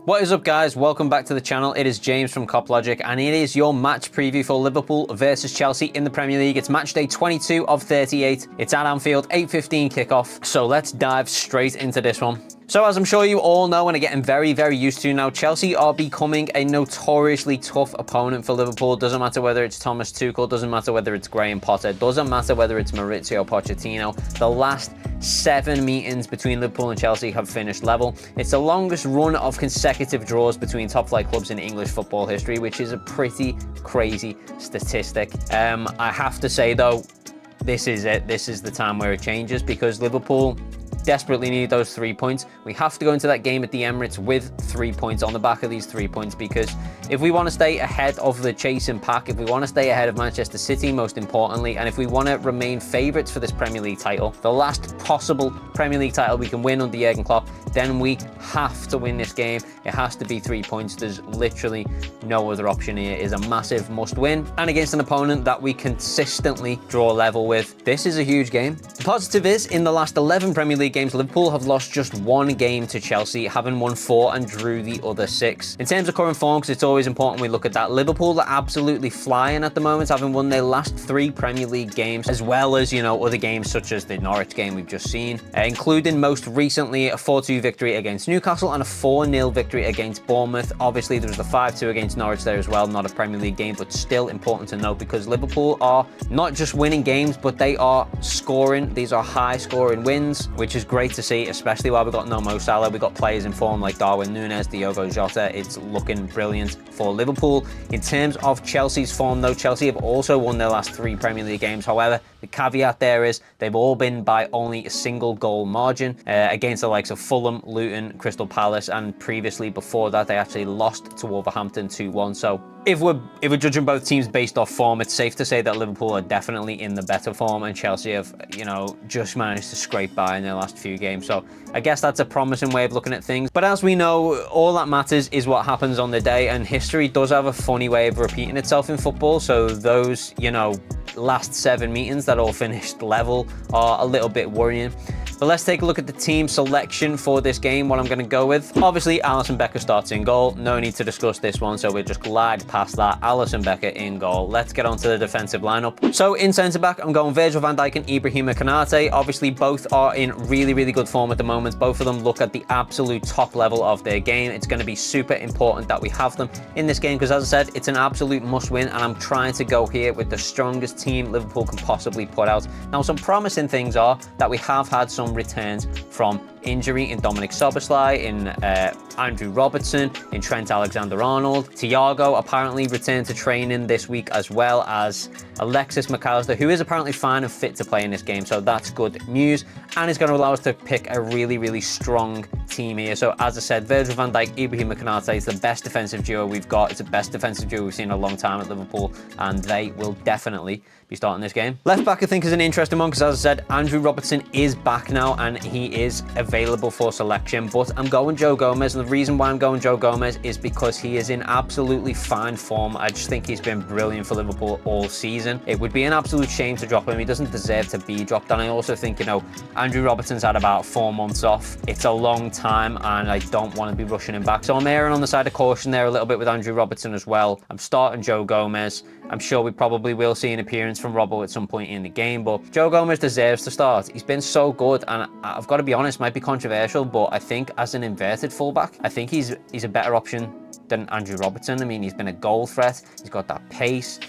What is up, guys? Welcome back to the channel. It is James from Cop Logic, and it is your match preview for Liverpool versus Chelsea in the Premier League. It's match day 22 of 38. It's at Anfield, 8:15 kickoff. So let's dive straight into this one. So as I'm sure you all know and are getting very, very used to now, Chelsea are becoming a notoriously tough opponent for Liverpool. Doesn't matter whether it's Thomas Tuchel, doesn't matter whether it's Graham Potter, doesn't matter whether it's Mauricio Pochettino. The last 7 meetings between Liverpool and Chelsea have finished level. It's the longest run of consecutive draws between top flight clubs in English football history, which is a pretty crazy statistic. I have to say though, this is it. This is the time where it changes, because Liverpool desperately need those 3 points. We have to go into that game at the Emirates with 3 points on the back of these 3 points, because if we want to stay ahead of the chasing pack, if we want to stay ahead of Manchester City most importantly, and if we want to remain favourites for this Premier League title, the last possible Premier League title we can win under Jurgen Klopp, then we have to win this game. It has to be 3 points. There's literally no other option here. It is a massive must win, and against an opponent that we consistently draw level with, this is a huge game. The positive is, in the last 11 Premier League games, Liverpool have lost just 1 game to Chelsea, having won 4 and drew the other 6. In terms of current form, because it's always important we look at that, Liverpool are absolutely flying at the moment, having won their last 3 Premier League games, as well as, other games such as the Norwich game we've just seen, including most recently a 4-2 victory against Newcastle and a 4-0 victory against Bournemouth. Obviously, there was the 5-2 against Norwich there as well, not a Premier League game, but still important to note, because Liverpool are not just winning games, but they are scoring. These are high scoring wins, which is great to see, especially while we've got no Mo Salah. We've got players in form like Darwin, Nunez, Diogo, Jota. It's looking brilliant for Liverpool. In terms of Chelsea's form though, Chelsea have also won their last 3 Premier League games. However, the caveat there is they've all been by only a single goal margin against the likes of Fulham, Luton, Crystal Palace, and previously before that they actually lost to Wolverhampton 2-1. So if we're judging both teams based off form, it's safe to say that Liverpool are definitely in the better form, and Chelsea have, just managed to scrape by in their last few games. So I guess that's a promising way of looking at things. But as we know, all that matters is what happens on the day, and history does have a funny way of repeating itself in football. So those, last 7 meetings that all finished level are a little bit worrying. But let's take a look at the team selection for this game, what I'm going to go with. Obviously, Alisson Becker starts in goal. No need to discuss this one, so we'll just glide past that. Alisson Becker in goal. Let's get onto the defensive lineup. So in centre-back, I'm going Virgil van Dijk and Ibrahima Konate. Obviously, both are in really, really good form at the moment. Both of them look at the absolute top level of their game. It's going to be super important that we have them in this game, because as I said, it's an absolute must-win, and I'm trying to go here with the strongest team Liverpool can possibly put out. Now, some promising things are that we have had some returns from injury in Dominic Szoboszlai, in Andrew Robertson, in Trent Alexander-Arnold. Diogo apparently returned to training this week, as well as Alexis McAllister, who is apparently fine and fit to play in this game. So that's good news, and it's going to allow us to pick a really, really strong team here. So as I said, Virgil van Dijk, Ibrahima Konate is the best defensive duo we've got. It's the best defensive duo we've seen in a long time at Liverpool, and they will definitely be starting this game. Left back, I think, is an interesting one, because as I said, Andrew Robertson is back now and he is available for selection, but I'm going Joe Gomez, and the reason why I'm going Joe Gomez is because he is in absolutely fine form. I just think he's been brilliant for Liverpool all season. It would be an absolute shame to drop him. He doesn't deserve to be dropped, and I also think, Andrew Robertson's had about 4 months off. It's a long time, and I don't want to be rushing him back. So I'm erring on the side of caution there a little bit with Andrew Robertson as well. I'm starting Joe Gomez. I'm sure we probably will see an appearance from Robbo at some point in the game, but Joe Gomez deserves to start. He's been so good, and I've got to be honest, might be controversial, but I think as an inverted fullback, I think he's a better option than Andrew Robertson. I mean, he's been a goal threat. He's got that pace.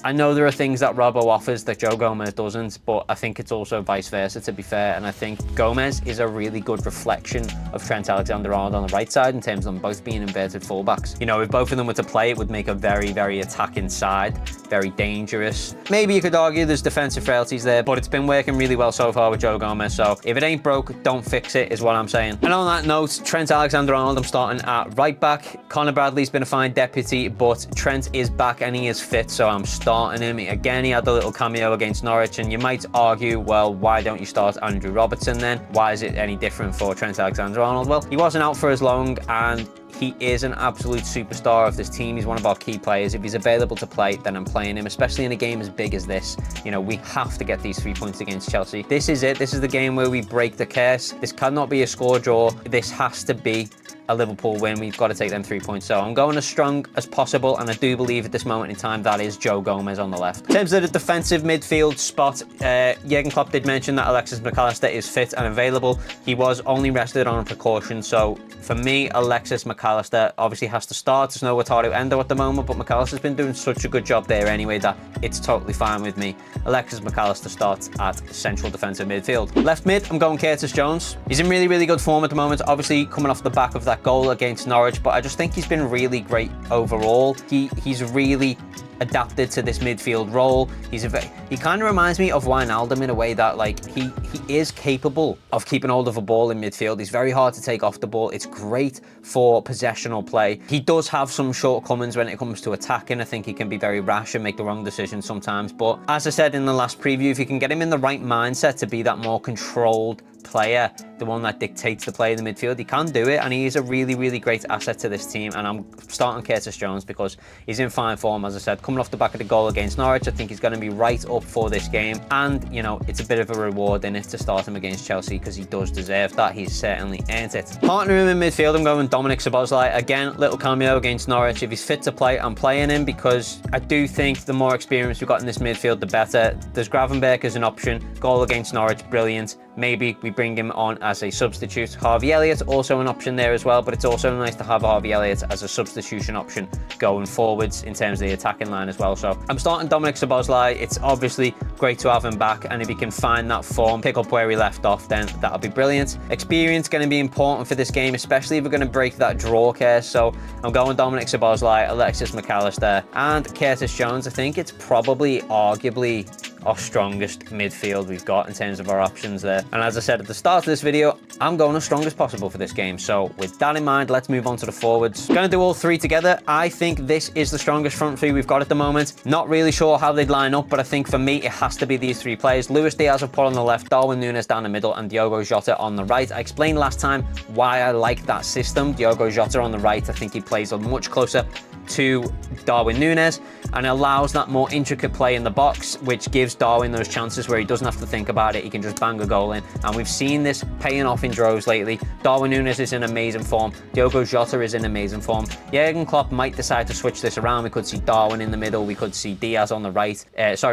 I know there are things that Robbo offers that Joe Gomez doesn't, but I think it's also vice versa, to be fair. And I think Gomez is a really good reflection of Trent Alexander-Arnold on the right side in terms of them both being inverted fullbacks. If both of them were to play, it would make a very, very attacking side, very dangerous. Maybe you could argue there's defensive frailties there, but it's been working really well so far with Joe Gomez. So if it ain't broke, don't fix it, is what I'm saying. And on that note, Trent Alexander-Arnold, I'm starting at right back. Connor Bradley's been a fine deputy, but Trent is back and he is fit, so I'm starting him. Again, he had a little cameo against Norwich, and you might argue, well, why don't you start Andrew Robertson then? Why is it any different for Trent Alexander-Arnold? Well, he wasn't out for as long, and he is an absolute superstar of this team. He's one of our key players. If he's available to play, then I'm playing him, especially in a game as big as this. You know, we have to get these 3 points against Chelsea. This is it. This is the game where we break the curse. This cannot be a score draw. This has to be a Liverpool win. We've got to take them 3 points. So I'm going as strong as possible, and I do believe at this moment in time that is Joe Gomez on the left. In terms of the defensive midfield spot, Jurgen Klopp did mention that Alexis McAllister is fit and available. He was only rested on a precaution. So for me, Alexis McAllister obviously has to start. There's no Wataru Endo at the moment, but McAllister's been doing such a good job there anyway that it's totally fine with me. Alexis McAllister starts at central defensive midfield. Left mid, I'm going Curtis Jones. He's in really, really good form at the moment, obviously coming off the back of that goal against Norwich, but I just think he's been really great overall. He's really adapted to this midfield role. He kind of reminds me of Wijnaldum in a way that, like, he is capable of keeping hold of a ball in midfield. He's very hard to take off the ball. It's great for possessional play. He does have some shortcomings when it comes to attacking. I think he can be very rash and make the wrong decisions sometimes, but as I said in the last preview, if you can get him in the right mindset to be that more controlled player, the one that dictates the play in the midfield, he can do it, and he is a really, really great asset to this team. And I'm starting Curtis Jones because he's in fine form, as I said, coming off the back of the goal against Norwich. I think he's going to be right up for this game, and you know, it's a bit of a reward in it to start him against Chelsea because he does deserve that. He's certainly earned it. Partner him in midfield, I'm going Dominic Szoboszlai. Again, little cameo against Norwich. If he's fit to play, I'm playing him because I do think the more experience we've got in this midfield, the better. There's Gravenberch as an option. Goal against Norwich, brilliant. Maybe we bring him on as a substitute. Harvey Elliott, also an option there as well, but it's also nice to have Harvey Elliott as a substitution option going forwards in terms of the attacking line as well. So I'm starting Dominic Szoboszlai. It's obviously great to have him back, and if he can find that form, pick up where he left off, then that'll be brilliant. Experience going to be important for this game, especially if we're going to break that draw curse. So I'm going Dominic Szoboszlai, Alexis McAllister, and Curtis Jones. I think it's probably arguably our strongest midfield we've got in terms of our options there. And as I said at the start of this video, I'm going as strong as possible for this game. So with that in mind, let's move on to the forwards. Going to do all three together. I think this is the strongest front three we've got at the moment. Not really sure how they'd line up, but I think for me, it has to be these three players. Luis Diaz will put on the left, Darwin Nunez down the middle, and Diogo Jota on the right. I explained last time why I like that system. Diogo Jota on the right, I think he plays much closer to Darwin Nunez and allows that more intricate play in the box, which gives Darwin those chances where he doesn't have to think about it. He can just bang a goal in, and we've seen this paying off in droves lately. Darwin Nunez is in amazing form. Diogo Jota is in amazing form. Jurgen Klopp might decide to switch this around. We could see Darwin in the middle. We could see Diaz on the right.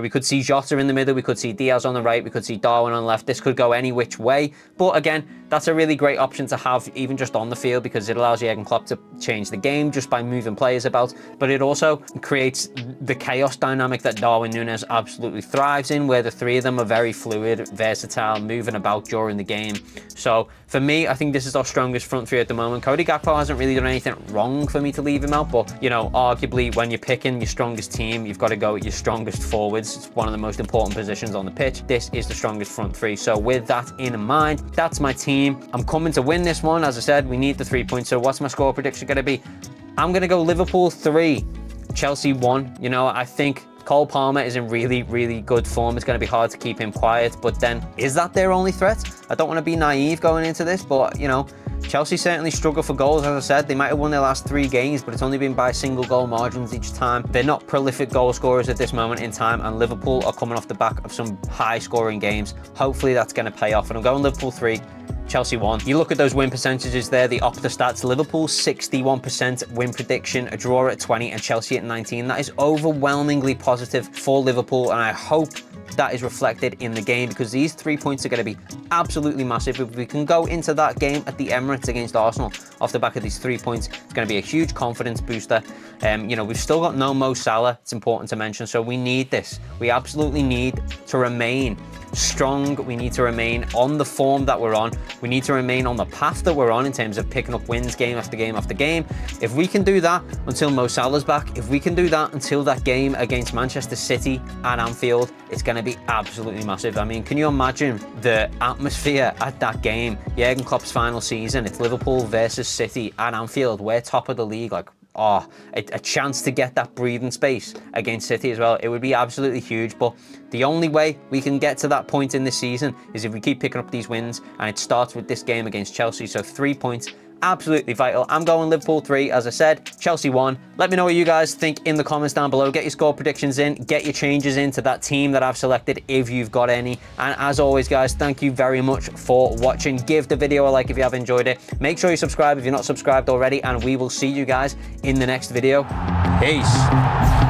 We could see Jota in the middle. We could see Diaz on the right. We could see Darwin on the left. This could go any which way, but again, that's a really great option to have even just on the field because it allows Jurgen Klopp to change the game just by moving players about, but it also creates the chaos dynamic that Darwin Nunez absolutely thrives in, where the three of them are very fluid, versatile, moving about during the game. So for me, I think this is our strongest front three at the moment. Cody Gakpo hasn't really done anything wrong for me to leave him out, but you know, arguably when you're picking your strongest team, you've got to go with your strongest forwards. It's one of the most important positions on the pitch. This is the strongest front three. So with that in mind, that's my team. I'm coming to win this one. As I said, we need the 3 points. So what's my score prediction going to be? I'm going to go Liverpool 3, Chelsea 1. You know, I think Cole Palmer is in really, really good form. It's going to be hard to keep him quiet, but then is that their only threat? I don't want to be naive going into this, but you know, Chelsea certainly struggle for goals. As I said, they might have won their last 3 games, but it's only been by single goal margins each time. They're not prolific goal scorers at this moment in time, and Liverpool are coming off the back of some high scoring games. Hopefully that's going to pay off, and I'm going Liverpool 3, Chelsea 1. You look at those win percentages there, the Opta stats, Liverpool 61% win prediction, a draw at 20 and Chelsea at 19. That is overwhelmingly positive for Liverpool, and I hope that is reflected in the game because these 3 points are going to be absolutely massive. If we can go into that game at the Emirates against Arsenal off the back of these 3 points, it's going to be a huge confidence booster. You know, we've still got no Mo Salah, it's important to mention, so we need this. We absolutely need to remain strong. We need to remain on the form that we're on. We need to remain on the path that we're on in terms of picking up wins game after game after game. If we can do that until Mo Salah's back, if we can do that until that game against Manchester City at Anfield, it's going to be absolutely massive. I mean, can you imagine the atmosphere at that game? Jurgen Klopp's final season, it's Liverpool versus City at Anfield. We're top of the league, like, a chance to get that breathing space against City as well. It would be absolutely huge, but the only way we can get to that point in this season is if we keep picking up these wins, and it starts with this game against Chelsea. So 3 points absolutely vital. I'm going Liverpool 3, as I said, Chelsea 1. Let me know what you guys think in the comments down below. Get your score predictions in, get your changes into that team that I've selected if you've got any. And as always, guys, thank you very much for watching. Give the video a like if you have enjoyed it. Make sure you subscribe if you're not subscribed already, and we will see you guys in the next video. Peace.